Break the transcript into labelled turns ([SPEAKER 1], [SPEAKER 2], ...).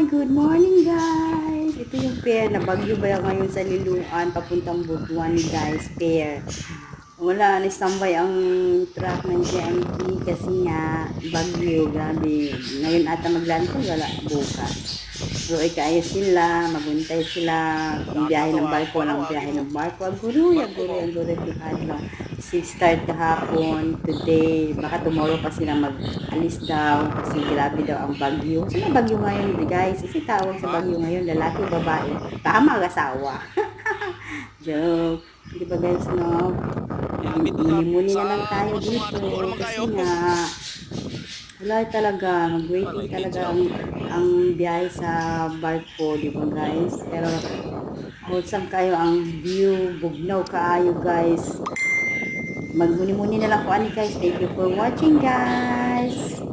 [SPEAKER 1] Good morning guys! Ito yung pair na bagyo ba ngayon sa Liloan papuntang Butuan guys, pair. Wala, na-standby ang truck ng GMT kasi nga bagyo, grabe. Ngayon ata maglandfall, wala bukas. So ikaya sila, maguntay sila, kung biyahe ng barko, walang biyahe ng barko. Aguro, bihadlaw. Start kahapon, today, baka tomorrow pa sila mag-alis daw kasi grabe daw ang bagyo. Sino bagyo ngayon guys? Kasi tawag sa bagyo ngayon, lalaki, babae, baka mag-asawa. Joke. Di ba guys, no? Muni-muni na lang tayo dito kasi nga wala talaga, mag-waiting talaga ang biyahe sa barko, di ba guys? Pero wholesome kayo ang view, bugnaw kaayo guys. Magmuni-muni na lang po ani guys. Thank you for watching guys.